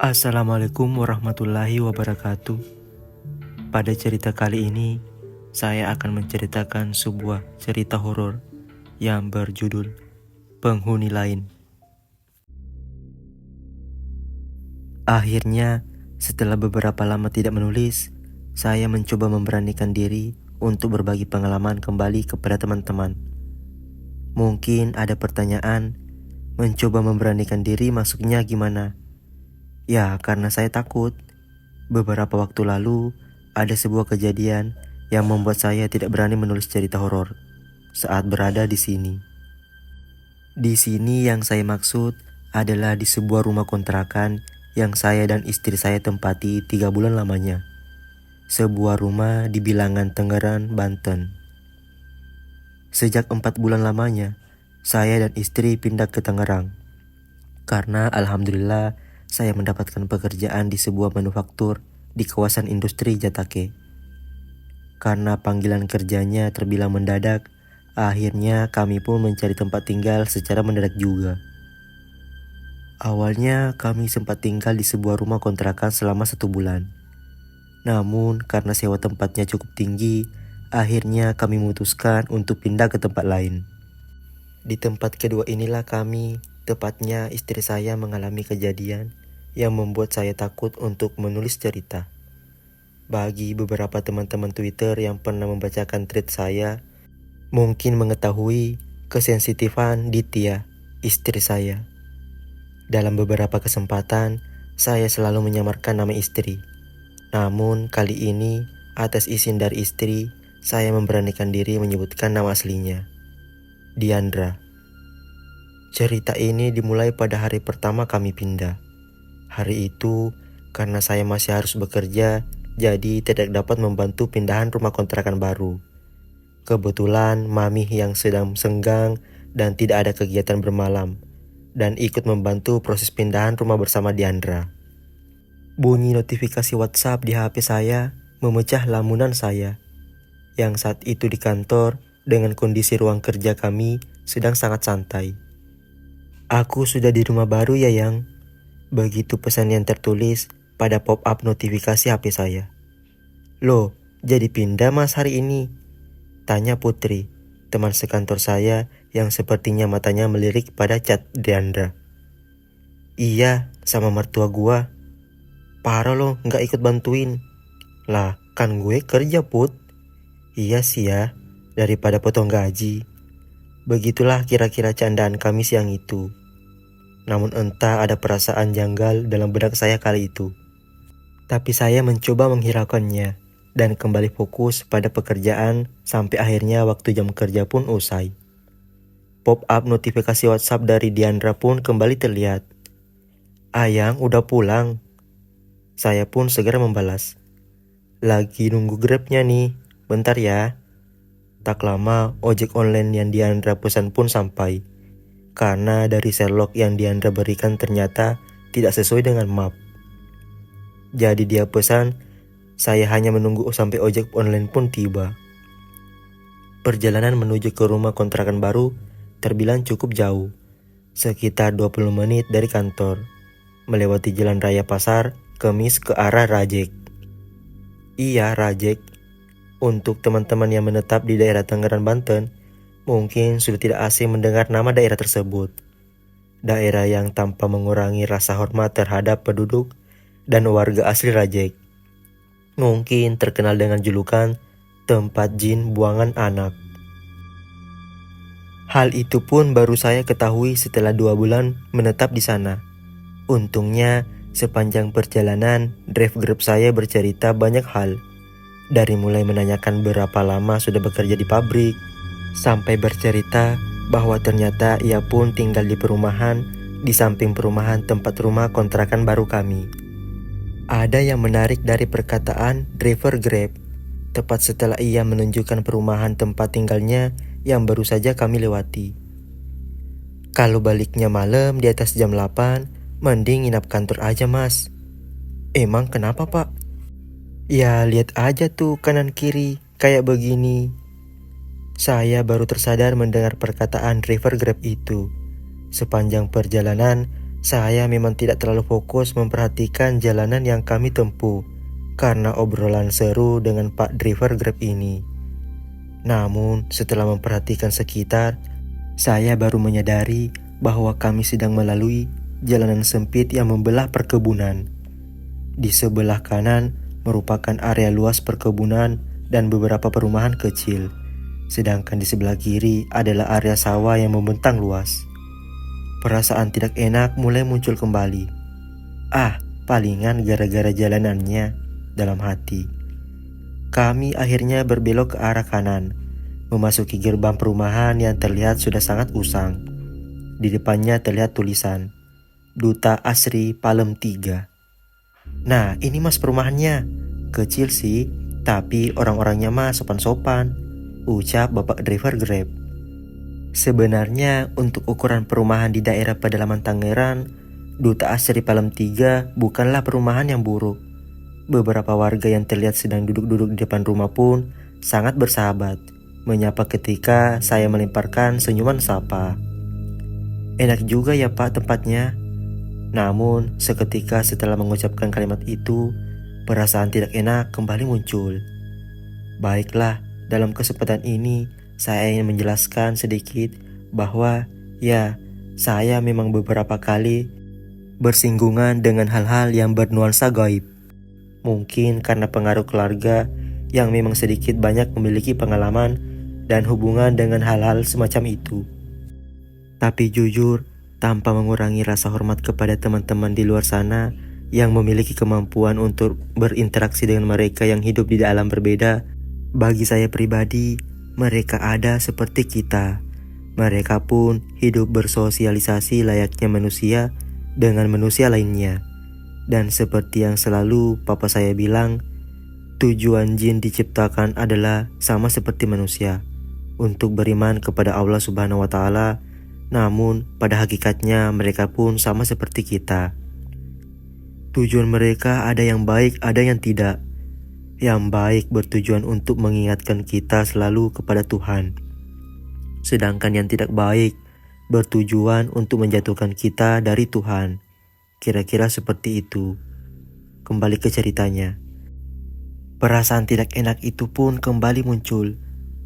Assalamualaikum warahmatullahi wabarakatuh. Pada cerita kali ini, saya akan menceritakan sebuah cerita horor yang berjudul Penghuni Lain. Akhirnya, setelah beberapa lama tidak menulis, saya mencoba memberanikan diri untuk berbagi pengalaman kembali kepada teman-teman. Mungkin ada pertanyaan, mencoba memberanikan diri maksudnya gimana? Ya, karena saya takut. Beberapa waktu lalu, ada sebuah kejadian yang membuat saya tidak berani menulis cerita horor saat berada di sini. Di sini yang saya maksud adalah di sebuah rumah kontrakan yang saya dan istri saya tempati 3 bulan lamanya. Sebuah rumah di Bilangan Tangerang, Banten. Sejak 4 bulan lamanya, saya dan istri pindah ke Tangerang. Karena alhamdulillah saya mendapatkan pekerjaan di sebuah manufaktur di kawasan industri Jatake. Karena panggilan kerjanya terbilang mendadak, akhirnya kami pun mencari tempat tinggal secara mendadak juga. Awalnya kami sempat tinggal di sebuah rumah kontrakan selama 1 bulan. Namun karena sewa tempatnya cukup tinggi, akhirnya kami memutuskan untuk pindah ke tempat lain. Di tempat kedua inilah kami, tepatnya istri saya mengalami kejadian yang membuat saya takut untuk menulis cerita. Bagi beberapa teman-teman Twitter yang pernah membacakan tweet saya, mungkin mengetahui kesensitifan Ditya, istri saya. Dalam beberapa kesempatan, saya selalu menyamarkan nama istri. Namun kali ini, atas izin dari istri, saya memberanikan diri menyebutkan nama aslinya, Diandra. Cerita ini dimulai pada hari pertama kami pindah. Hari itu, karena saya masih harus bekerja, jadi tidak dapat membantu pindahan rumah kontrakan baru. Kebetulan mami yang sedang senggang dan tidak ada kegiatan bermalam, dan ikut membantu proses pindahan rumah bersama Diandra. Bunyi notifikasi WhatsApp di HP saya memecah lamunan saya, yang saat itu di kantor dengan kondisi ruang kerja kami sedang sangat santai. "Aku sudah di rumah baru ya, Yang." Begitu pesan yang tertulis pada pop-up notifikasi HP saya. "Loh, jadi pindah mas hari ini?" tanya Putri, teman sekantor saya yang sepertinya matanya melirik pada chat Diandra. "Iya, sama mertua gua." "Parah lo, gak ikut bantuin." "Lah, kan gue kerja Put." "Iya sih ya, daripada potong gaji." Begitulah kira-kira candaan kami siang itu. Namun entah ada perasaan janggal dalam benak saya kali itu. Tapi saya mencoba menghiraukannya dan kembali fokus pada pekerjaan sampai akhirnya waktu jam kerja pun usai. Pop-up notifikasi WhatsApp dari Diandra pun kembali terlihat. "Ayang udah pulang." Saya pun segera membalas. "Lagi nunggu Grabnya nih, bentar ya." Tak lama ojek online yang Diandra pesan pun sampai. Karena dari Sherlock yang Diandra berikan ternyata tidak sesuai dengan map. Jadi dia pesan, saya hanya menunggu sampai ojek online pun tiba. Perjalanan menuju ke rumah kontrakan baru terbilang cukup jauh, sekitar 20 menit dari kantor, melewati jalan raya Pasar Kemis ke arah Rajek. Iya, Rajek. Untuk teman-teman yang menetap di daerah Tangerang, Banten, mungkin sudah tidak asing mendengar nama daerah tersebut. Daerah yang tanpa mengurangi rasa hormat terhadap penduduk dan warga asli Rajek. Mungkin terkenal dengan julukan tempat jin buangan anak. Hal itu pun baru saya ketahui setelah 2 bulan menetap di sana. Untungnya, sepanjang perjalanan, drive Grab saya bercerita banyak hal. Dari mulai menanyakan berapa lama sudah bekerja di pabrik, sampai bercerita bahwa ternyata ia pun tinggal di perumahan di samping perumahan tempat rumah kontrakan baru kami. Ada yang menarik dari perkataan driver Grab, tepat setelah ia menunjukkan perumahan tempat tinggalnya yang baru saja kami lewati. "Kalau baliknya malam di atas jam 8, mending nginap kantor aja mas." "Emang kenapa pak?" "Ya lihat aja tuh kanan kiri kayak begini." Saya baru tersadar mendengar perkataan driver Grab itu. Sepanjang perjalanan, Saya memang tidak terlalu fokus memperhatikan jalanan yang kami tempuh karena obrolan seru dengan Pak driver Grab ini. Namun, setelah memperhatikan sekitar, saya baru menyadari bahwa kami sedang melalui jalanan sempit yang membelah perkebunan. Di sebelah kanan merupakan area luas perkebunan dan beberapa perumahan kecil, sedangkan di sebelah kiri adalah area sawah yang membentang luas. Perasaan tidak enak mulai muncul kembali. Palingan gara-gara jalanannya, dalam hati. Kami akhirnya berbelok ke arah kanan, memasuki gerbang perumahan yang terlihat sudah sangat usang. Di depannya terlihat tulisan, Duta Asri Palem 3. Nah, ini mas perumahannya. Kecil sih, tapi orang-orangnya mah sopan-sopan, ucap bapak driver Grab. Sebenarnya untuk ukuran perumahan di daerah pedalaman Tangerang, Duta Asri Palem 3 bukanlah perumahan yang buruk. Beberapa warga yang terlihat sedang duduk-duduk di depan rumah pun sangat bersahabat, menyapa ketika saya melemparkan senyuman sapa. Enak juga ya Pak tempatnya. Namun seketika setelah mengucapkan kalimat itu, perasaan tidak enak kembali muncul. Baiklah, dalam kesempatan ini saya ingin menjelaskan sedikit bahwa saya memang beberapa kali bersinggungan dengan hal-hal yang bernuansa gaib. Mungkin karena pengaruh keluarga yang memang sedikit banyak memiliki pengalaman dan hubungan dengan hal-hal semacam itu. Tapi jujur, tanpa mengurangi rasa hormat kepada teman-teman di luar sana yang memiliki kemampuan untuk berinteraksi dengan mereka yang hidup di alam berbeda, bagi saya pribadi, mereka ada seperti kita. Mereka pun hidup bersosialisasi layaknya manusia dengan manusia lainnya. Dan seperti yang selalu papa saya bilang, tujuan jin diciptakan adalah sama seperti manusia, untuk beriman kepada Allah Subhanahu wa Ta'ala. Namun pada hakikatnya mereka pun sama seperti kita. Tujuan mereka ada yang baik, ada yang tidak. Yang baik bertujuan untuk mengingatkan kita selalu kepada Tuhan. Sedangkan yang tidak baik bertujuan untuk menjatuhkan kita dari Tuhan. Kira-kira seperti itu. Kembali ke ceritanya. Perasaan tidak enak itu pun kembali muncul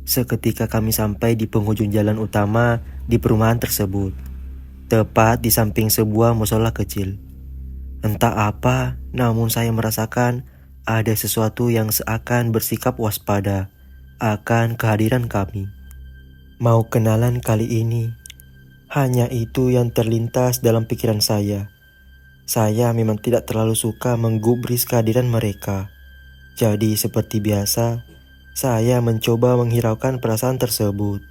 seketika kami sampai di penghujung jalan utama di perumahan tersebut, tepat di samping sebuah musola kecil. Entah apa, namun saya merasakan ada sesuatu yang seakan bersikap waspada akan kehadiran kami. Mau kenalan kali ini, hanya itu yang terlintas dalam pikiran saya. Saya memang tidak terlalu suka menggubris kehadiran mereka. Jadi seperti biasa, saya mencoba menghiraukan perasaan tersebut.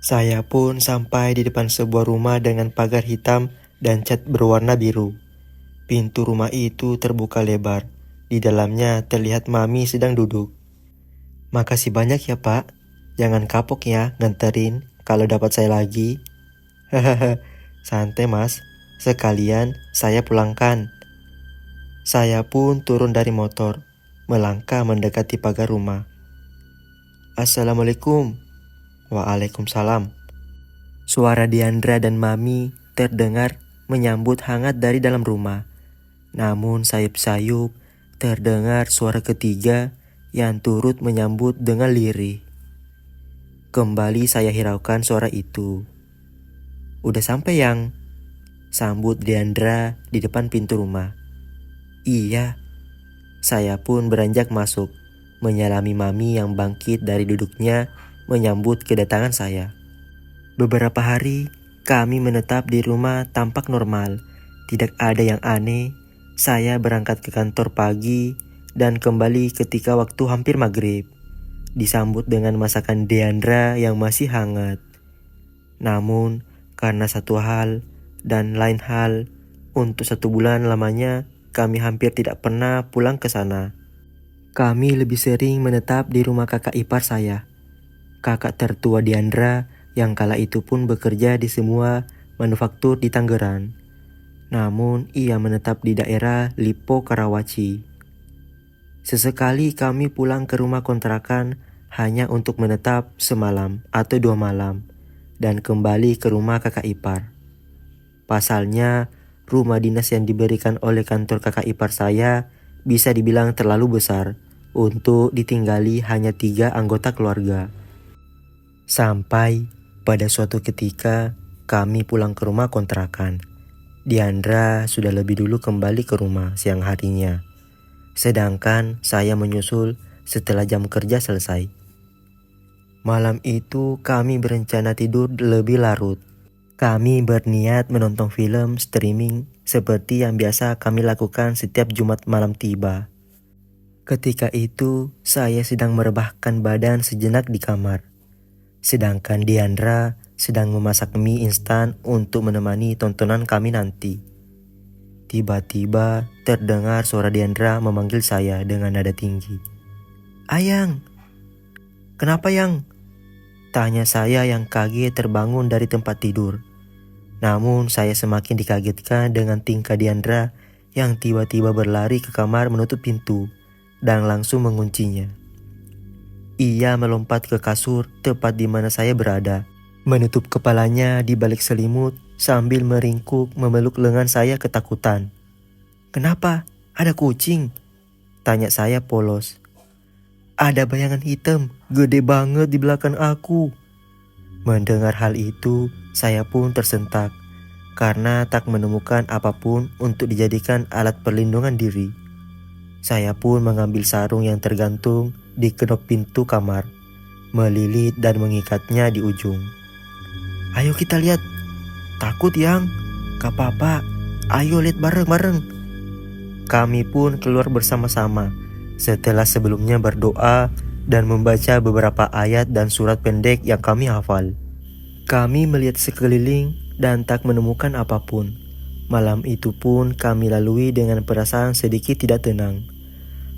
Saya pun sampai di depan sebuah rumah dengan pagar hitam dan cat berwarna biru. Pintu rumah itu terbuka lebar. Di dalamnya terlihat Mami sedang duduk. Makasih banyak ya Pak. Jangan kapok ya nganterin kalau dapat saya lagi. Hahaha, santai Mas. Sekalian saya pulangkan. Saya pun turun dari motor, melangkah mendekati pagar rumah. Assalamualaikum. Waalaikumsalam. Suara Diandra dan Mami terdengar menyambut hangat dari dalam rumah. Namun sayup-sayup terdengar suara ketiga yang turut menyambut dengan lirih. Kembali saya hiraukan suara itu. Udah sampai yang? Sambut Diandra di depan pintu rumah. Iya. Saya pun beranjak masuk, menyalami Mami yang bangkit dari duduknya menyambut kedatangan saya. Beberapa hari kami menetap di rumah tampak normal. Tidak ada yang aneh. Saya berangkat ke kantor pagi dan kembali ketika waktu hampir maghrib. Disambut dengan masakan Diandra yang masih hangat. Namun karena satu hal dan lain hal, untuk 1 bulan lamanya kami hampir tidak pernah pulang ke sana. Kami lebih sering menetap di rumah kakak ipar saya. Kakak tertua Diandra yang kala itu pun bekerja di semua manufaktur di Tangerang. Namun ia menetap di daerah Lipo Karawaci. Sesekali kami pulang ke rumah kontrakan hanya untuk menetap semalam atau 2 malam dan kembali ke rumah kakak ipar. Pasalnya rumah dinas yang diberikan oleh kantor kakak ipar saya bisa dibilang terlalu besar untuk ditinggali hanya 3 anggota keluarga. Sampai pada suatu ketika kami pulang ke rumah kontrakan. Diandra sudah lebih dulu kembali ke rumah siang harinya. Sedangkan saya menyusul setelah jam kerja selesai. Malam itu kami berencana tidur lebih larut. Kami berniat menonton film streaming seperti yang biasa kami lakukan setiap Jumat malam tiba. Ketika itu saya sedang merebahkan badan sejenak di kamar. Sedangkan Diandra sedang memasak mie instan untuk menemani tontonan kami nanti. Tiba-tiba terdengar suara Diandra memanggil saya dengan nada tinggi. "Ayang!" "Kenapa, Yang?" tanya saya yang kaget terbangun dari tempat tidur. Namun saya semakin dikagetkan dengan tingkah Diandra yang tiba-tiba berlari ke kamar menutup pintu dan langsung menguncinya. Ia melompat ke kasur tepat di mana saya berada, menutup kepalanya di balik selimut sambil meringkuk memeluk lengan saya ketakutan. "Kenapa? Ada kucing?" tanya saya polos. "Ada bayangan hitam gede banget di belakang aku." Mendengar hal itu, saya pun tersentak karena tak menemukan apapun untuk dijadikan alat perlindungan diri. Saya pun mengambil sarung yang tergantung di kenop pintu kamar, melilit dan mengikatnya di ujung. "Ayo kita lihat." "Takut, Yang." "Gak apa-apa, ayo lihat bareng-bareng." Kami pun keluar bersama-sama setelah sebelumnya berdoa dan membaca beberapa ayat dan surat pendek yang kami hafal. Kami melihat sekeliling dan tak menemukan apapun. Malam itu pun kami lalui dengan perasaan sedikit tidak tenang.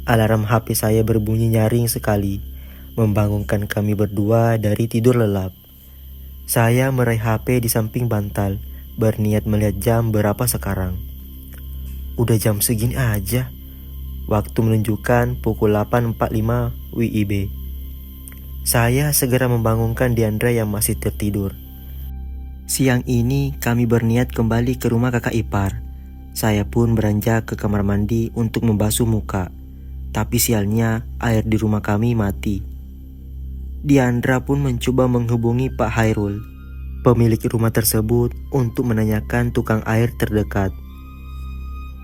Alarm HP saya berbunyi nyaring sekali, membangunkan kami berdua dari tidur lelap. Saya meraih HP di samping bantal, berniat melihat jam berapa sekarang. Udah jam segini aja. Waktu menunjukkan pukul 8.45 WIB. Saya segera membangunkan Diandra yang masih tertidur. Siang ini kami berniat kembali ke rumah kakak ipar. Saya pun beranjak ke kamar mandi untuk membasuh muka. Tapi sialnya air di rumah kami mati. Diandra pun mencoba menghubungi Pak Hairul, pemilik rumah tersebut, untuk menanyakan tukang air terdekat.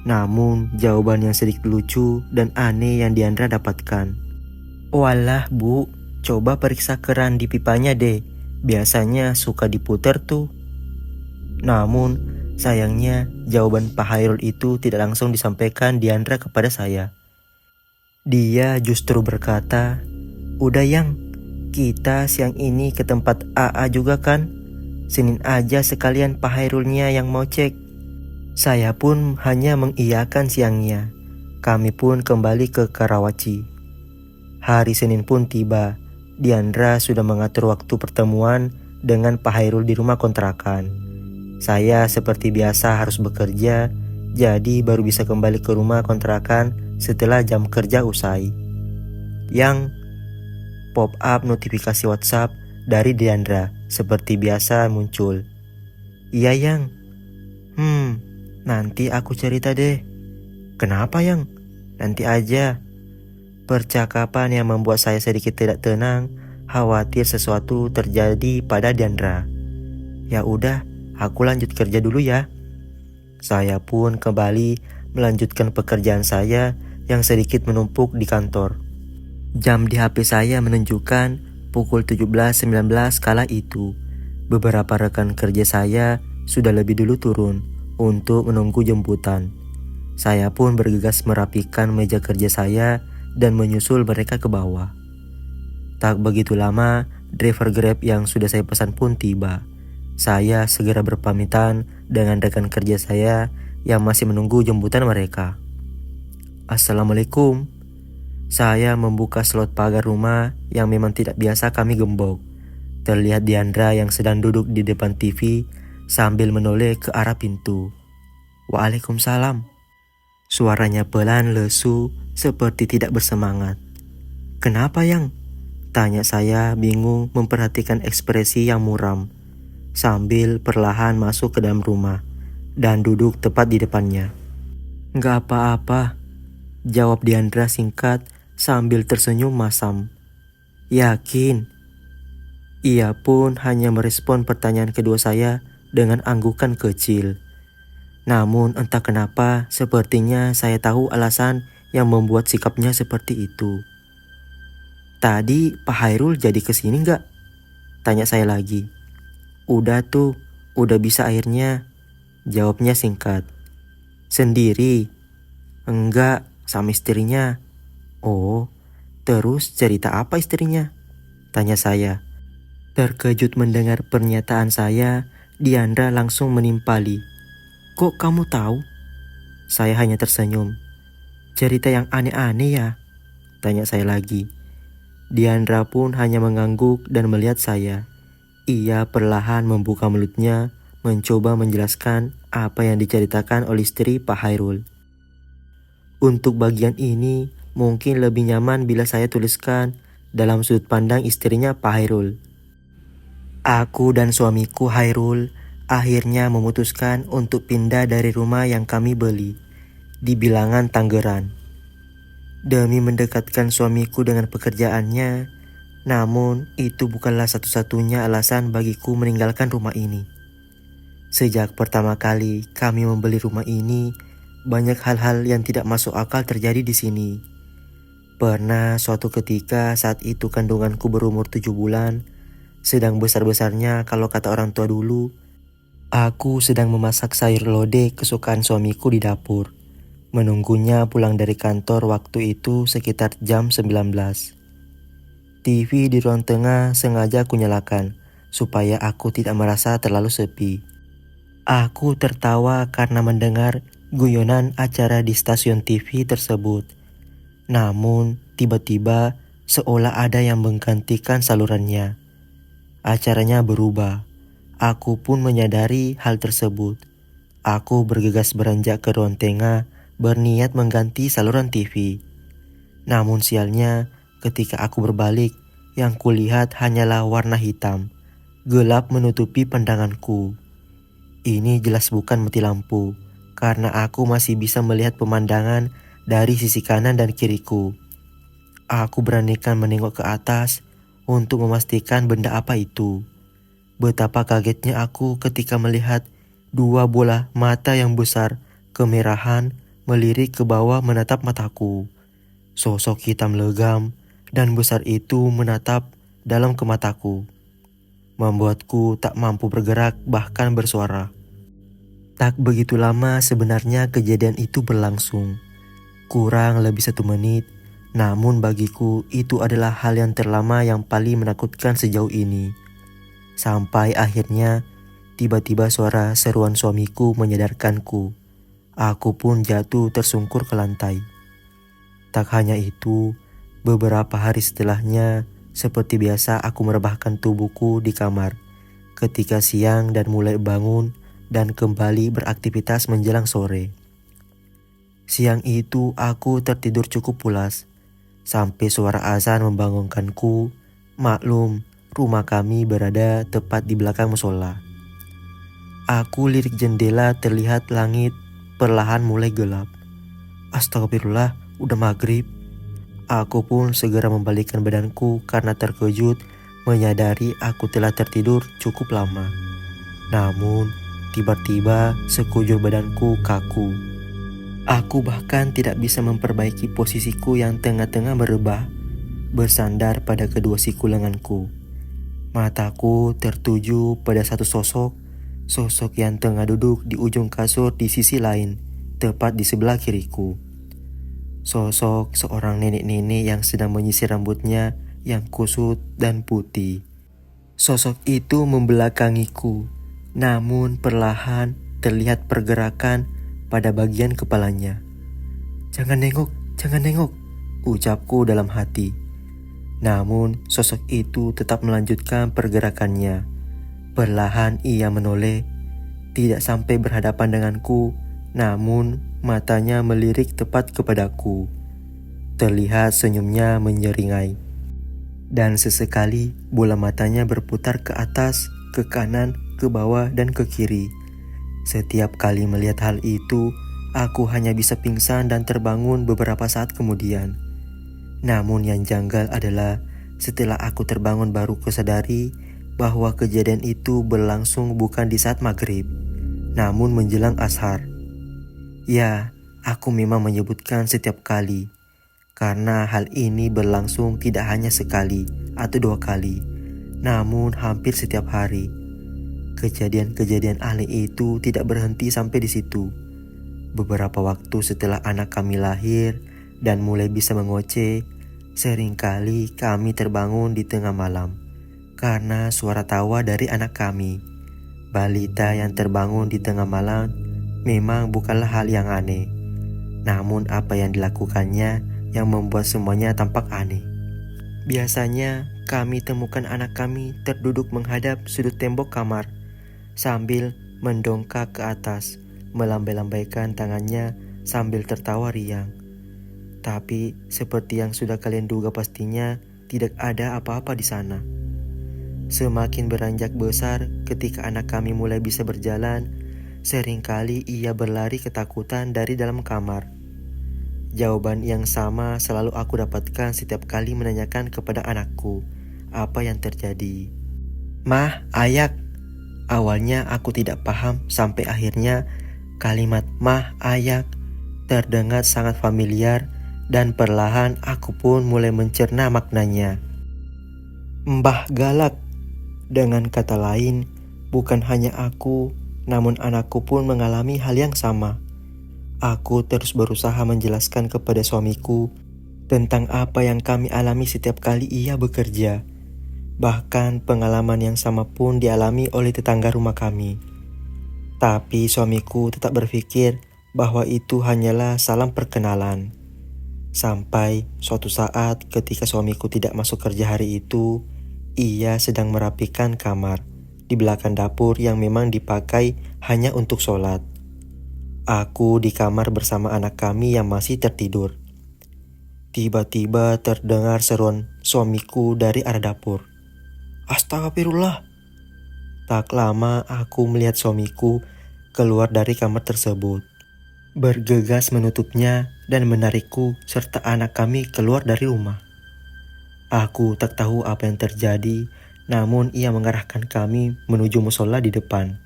Namun jawaban yang sedikit lucu dan aneh yang Diandra dapatkan. "Walah Bu, coba periksa keran di pipanya deh, biasanya suka diputer tuh." Namun sayangnya jawaban Pak Hairul itu tidak langsung disampaikan Diandra kepada saya. Dia justru berkata, "Udah Yang, kita siang ini ke tempat AA juga kan? Senin aja sekalian Pak Hairulnya yang mau cek." Saya pun hanya mengiyakan siangnya. Kami pun kembali ke Karawaci. Hari Senin pun tiba. Diandra sudah mengatur waktu pertemuan dengan Pak Hairul di rumah kontrakan. Saya seperti biasa harus bekerja, jadi baru bisa kembali ke rumah kontrakan setelah jam kerja usai. Yang pop up notifikasi WhatsApp dari Diandra seperti biasa muncul. "Iya Yang." Nanti aku cerita deh." "Kenapa Yang?" "Nanti aja." Percakapan yang membuat saya sedikit tidak tenang, khawatir sesuatu terjadi pada Diandra. "Ya udah, aku lanjut kerja dulu ya." Saya pun kembali melanjutkan pekerjaan saya yang sedikit menumpuk di kantor. Jam di HP saya menunjukkan pukul 17.19 kala itu. Beberapa rekan kerja saya sudah lebih dulu turun untuk menunggu jemputan. Saya pun bergegas merapikan meja kerja saya dan menyusul mereka ke bawah. Tak begitu lama, driver Grab yang sudah saya pesan pun tiba. Saya segera berpamitan dengan rekan kerja saya yang masih menunggu jemputan mereka. "Assalamualaikum." Saya membuka slot pagar rumah yang memang tidak biasa kami gembok. Terlihat Diandra yang sedang duduk di depan TV sambil menoleh ke arah pintu. "Waalaikumsalam." Suaranya pelan lesu seperti tidak bersemangat. "Kenapa Yang?" tanya saya bingung memperhatikan ekspresi yang muram. Sambil perlahan masuk ke dalam rumah, dan duduk tepat di depannya. "Nggak apa-apa," jawab Diandra singkat sambil tersenyum masam. "Yakin?" Ia pun hanya merespon pertanyaan kedua saya dengan anggukan kecil. Namun entah kenapa sepertinya saya tahu alasan yang membuat sikapnya seperti itu. "Tadi Pak Hairul jadi kesini nggak?" tanya saya lagi. "Udah tuh, udah bisa airnya," jawabnya singkat. "Sendiri?" "Enggak, sama istrinya." "Oh, terus cerita apa istrinya?" tanya saya. Terkejut mendengar pernyataan saya, Diandra langsung menimpali. "Kok kamu tahu?" Saya hanya tersenyum. "Cerita yang aneh-aneh ya?" tanya saya lagi. Diandra pun hanya mengangguk dan melihat saya. Ia perlahan membuka mulutnya, mencoba menjelaskan apa yang diceritakan oleh istri Pak Hairul. Untuk bagian ini, mungkin lebih nyaman bila saya tuliskan dalam sudut pandang istrinya Pak Hairul. "Aku dan suamiku Hairul akhirnya memutuskan untuk pindah dari rumah yang kami beli di Bilangan, Tangerang. Demi mendekatkan suamiku dengan pekerjaannya, namun itu bukanlah satu-satunya alasan bagiku meninggalkan rumah ini. Sejak pertama kali kami membeli rumah ini, banyak hal-hal yang tidak masuk akal terjadi di sini. Pernah suatu ketika saat itu kandunganku berumur 7 bulan, sedang besar-besarnya kalau kata orang tua dulu, aku sedang memasak sayur lodeh kesukaan suamiku di dapur, menunggunya pulang dari kantor waktu itu sekitar jam 19. TV di ruang tengah sengaja aku nyalakan, supaya aku tidak merasa terlalu sepi. Aku tertawa karena mendengar guyonan acara di stasiun TV tersebut. Namun, tiba-tiba seolah ada yang menggantikan salurannya. Acaranya berubah. Aku pun menyadari hal tersebut. Aku bergegas beranjak ke ruang tengah, berniat mengganti saluran TV. Namun sialnya, ketika aku berbalik, yang kulihat hanyalah warna hitam, gelap menutupi pandanganku. Ini jelas bukan mati lampu, karena aku masih bisa melihat pemandangan dari sisi kanan dan kiriku. Aku beranikan menengok ke atas untuk memastikan benda apa itu. Betapa kagetnya aku ketika melihat dua bola mata yang besar, kemerahan, melirik ke bawah menatap mataku. Sosok hitam legam dan besar itu menatap dalam ke mataku, membuatku tak mampu bergerak bahkan bersuara. Tak begitu lama sebenarnya kejadian itu berlangsung. Kurang lebih 1 menit, namun bagiku itu adalah hal yang terlama yang paling menakutkan sejauh ini. Sampai akhirnya, tiba-tiba suara seruan suamiku menyadarkanku. Aku pun jatuh tersungkur ke lantai. Tak hanya itu, beberapa hari setelahnya, seperti biasa aku merebahkan tubuhku di kamar ketika siang dan mulai bangun dan kembali beraktivitas menjelang sore. Siang itu aku tertidur cukup pulas, sampai suara azan membangunkanku. Maklum, rumah kami berada tepat di belakang musola. Aku lirik jendela, terlihat langit perlahan mulai gelap. Astagfirullah, udah maghrib. Aku pun segera membalikkan badanku karena terkejut menyadari aku telah tertidur cukup lama. Namun, tiba-tiba sekujur badanku kaku. Aku bahkan tidak bisa memperbaiki posisiku yang tengah-tengah merebah, bersandar pada kedua siku lenganku. Mataku tertuju pada satu sosok yang tengah duduk di ujung kasur di sisi lain, tepat di sebelah kiriku. Sosok seorang nenek-nenek yang sedang menyisir rambutnya yang kusut dan putih. Sosok itu membelakangiku, namun perlahan terlihat pergerakan pada bagian kepalanya. jangan nengok, ucapku dalam hati. Namun sosok itu tetap melanjutkan pergerakannya. Perlahan ia menoleh, tidak sampai berhadapan denganku, namun matanya melirik tepat kepadaku. Terlihat senyumnya menyeringai. Dan sesekali bola matanya berputar ke atas, ke kanan, ke bawah, dan ke kiri. Setiap kali melihat hal itu, aku hanya bisa pingsan dan terbangun beberapa saat kemudian. Namun yang janggal adalah setelah aku terbangun baru kusadari bahwa kejadian itu berlangsung bukan di saat maghrib, namun menjelang ashar. Ya, aku memang menyebutkan setiap kali, karena hal ini berlangsung tidak hanya sekali atau 2 kali, namun hampir setiap hari. Kejadian-kejadian aneh itu tidak berhenti sampai di situ. Beberapa waktu setelah anak kami lahir dan mulai bisa mengoceh, seringkali kami terbangun di tengah malam karena suara tawa dari anak kami. Balita yang terbangun di tengah malam memang bukanlah hal yang aneh, namun apa yang dilakukannya yang membuat semuanya tampak aneh. Biasanya kami temukan anak kami terduduk menghadap sudut tembok kamar sambil mendongak ke atas, melambai-lambaikan tangannya sambil tertawa riang. Tapi seperti yang sudah kalian duga pastinya tidak ada apa-apa di sana. Semakin beranjak besar ketika anak kami mulai bisa berjalan, seringkali ia berlari ketakutan dari dalam kamar. Jawaban yang sama selalu aku dapatkan setiap kali menanyakan kepada anakku apa yang terjadi. "Mah, ayak." Awalnya aku tidak paham sampai akhirnya kalimat "mah, ayak" terdengar sangat familiar dan perlahan aku pun mulai mencerna maknanya. Mbah galak. Dengan kata lain, bukan hanya aku, namun anakku pun mengalami hal yang sama. Aku terus berusaha menjelaskan kepada suamiku tentang apa yang kami alami setiap kali ia bekerja. Bahkan pengalaman yang sama pun dialami oleh tetangga rumah kami. Tapi suamiku tetap berpikir bahwa itu hanyalah salam perkenalan. Sampai suatu saat ketika suamiku tidak masuk kerja hari itu, ia sedang merapikan kamar di belakang dapur yang memang dipakai hanya untuk sholat. Aku di kamar bersama anak kami yang masih tertidur. Tiba-tiba terdengar seruan suamiku dari arah dapur. "Astagfirullah." Tak lama aku melihat suamiku keluar dari kamar tersebut, bergegas menutupnya dan menarikku serta anak kami keluar dari rumah. Aku tak tahu apa yang terjadi, namun ia mengarahkan kami menuju musola di depan.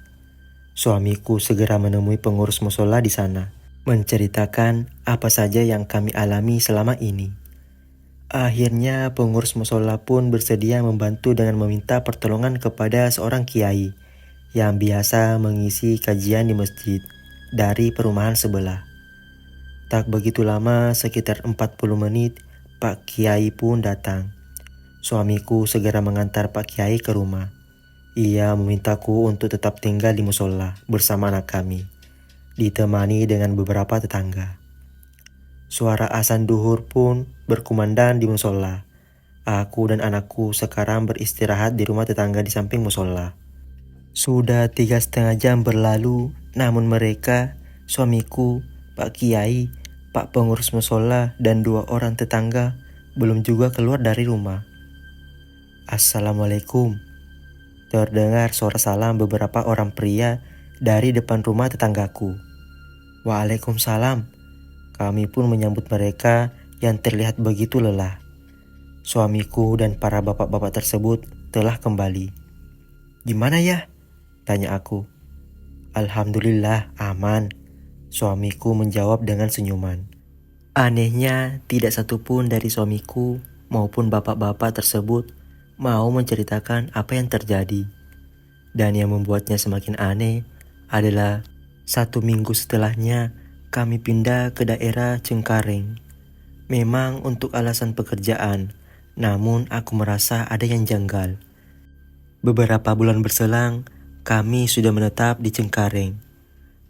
Suamiku segera menemui pengurus musola di sana, menceritakan apa saja yang kami alami selama ini. Akhirnya pengurus musola pun bersedia membantu dengan meminta pertolongan kepada seorang kiai yang biasa mengisi kajian di masjid dari perumahan sebelah. Tak begitu lama, sekitar 40 menit, Pak Kiai pun datang. Suamiku segera mengantar Pak Kiai ke rumah. Ia memintaku untuk tetap tinggal di musola bersama anak kami, ditemani dengan beberapa tetangga. Suara azan duhur pun berkumandang di musola. Aku dan anakku sekarang beristirahat di rumah tetangga di samping musola. Sudah 3,5 jam berlalu, namun mereka, suamiku, Pak Kiai, Pak pengurus musola, dan 2 orang tetangga belum juga keluar dari rumah. "Assalamualaikum." Terdengar suara salam beberapa orang pria dari depan rumah tetanggaku. "Waalaikumsalam." Kami pun menyambut mereka yang terlihat begitu lelah. Suamiku dan para bapak-bapak tersebut telah kembali. "Gimana ya?" tanya aku. "Alhamdulillah aman," suamiku menjawab dengan senyuman. Anehnya, tidak satupun dari suamiku maupun bapak-bapak tersebut mau menceritakan apa yang terjadi. Dan yang membuatnya semakin aneh adalah 1 minggu setelahnya kami pindah ke daerah Cengkareng. Memang untuk alasan pekerjaan, namun aku merasa ada yang janggal. Beberapa bulan berselang, kami sudah menetap di Cengkareng.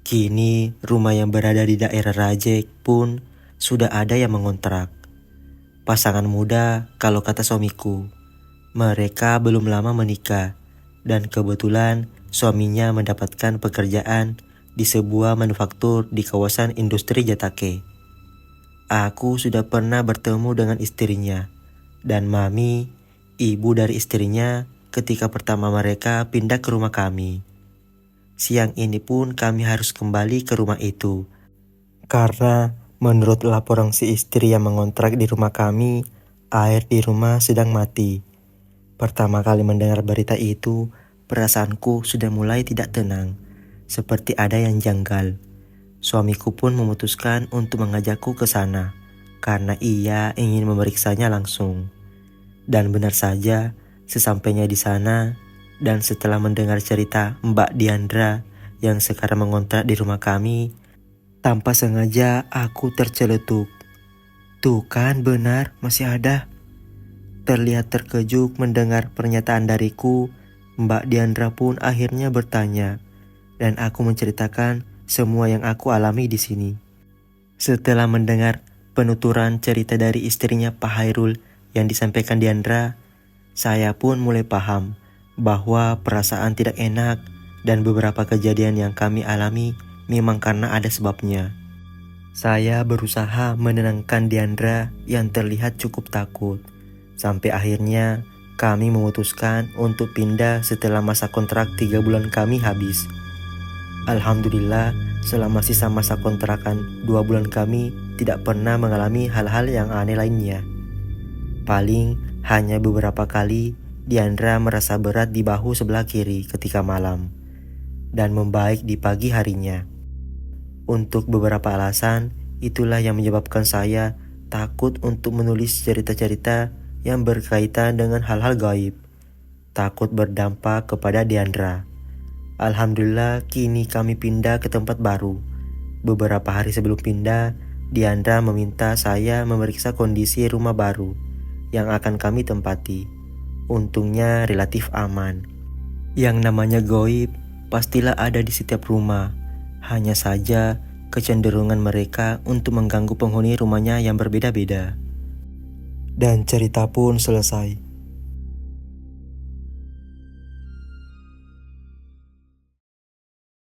Kini rumah yang berada di daerah Rajek pun sudah ada yang mengontrak. Pasangan muda kalau kata suamiku. Mereka belum lama menikah dan kebetulan suaminya mendapatkan pekerjaan di sebuah manufaktur di kawasan industri Jatake. Aku sudah pernah bertemu dengan istrinya dan Mami, ibu dari istrinya, ketika pertama mereka pindah ke rumah kami. Siang ini pun kami harus kembali ke rumah itu. Karena menurut laporan si istri yang mengontrak di rumah kami, air di rumah sedang mati. Pertama kali mendengar berita itu, perasaanku sudah mulai tidak tenang, seperti ada yang janggal. Suamiku pun memutuskan untuk mengajakku ke sana, karena ia ingin memeriksanya langsung. Dan benar saja, sesampainya di sana, dan setelah mendengar cerita Mbak Diandra yang sekarang mengontrak di rumah kami, tanpa sengaja aku terceletuk. Tuh kan benar, masih ada. Terlihat terkejut mendengar pernyataan dariku, Mbak Diandra pun akhirnya bertanya, dan aku menceritakan semua yang aku alami di sini. Setelah mendengar penuturan cerita dari istrinya Pak Hairul yang disampaikan Diandra, saya pun mulai paham bahwa perasaan tidak enak dan beberapa kejadian yang kami alami memang karena ada sebabnya. Saya berusaha menenangkan Diandra yang terlihat cukup takut. Sampai akhirnya kami memutuskan untuk pindah setelah masa kontrak 3 bulan kami habis. Alhamdulillah, selama sisa masa kontrakan 2 bulan kami tidak pernah mengalami hal-hal yang aneh lainnya. Paling hanya beberapa kali Diandra merasa berat di bahu sebelah kiri ketika malam, dan membaik di pagi harinya. Untuk beberapa alasan, itulah yang menyebabkan saya takut untuk menulis cerita-cerita yang berkaitan dengan hal-hal gaib. Takut berdampak kepada Diandra. Alhamdulillah kini kami pindah ke tempat baru. Beberapa hari sebelum pindah, Diandra meminta saya memeriksa kondisi rumah baru yang akan kami tempati. Untungnya relatif aman. Yang namanya gaib pastilah ada di setiap rumah. Hanya saja kecenderungan mereka untuk mengganggu penghuni rumahnya yang berbeda-beda. Dan cerita pun selesai.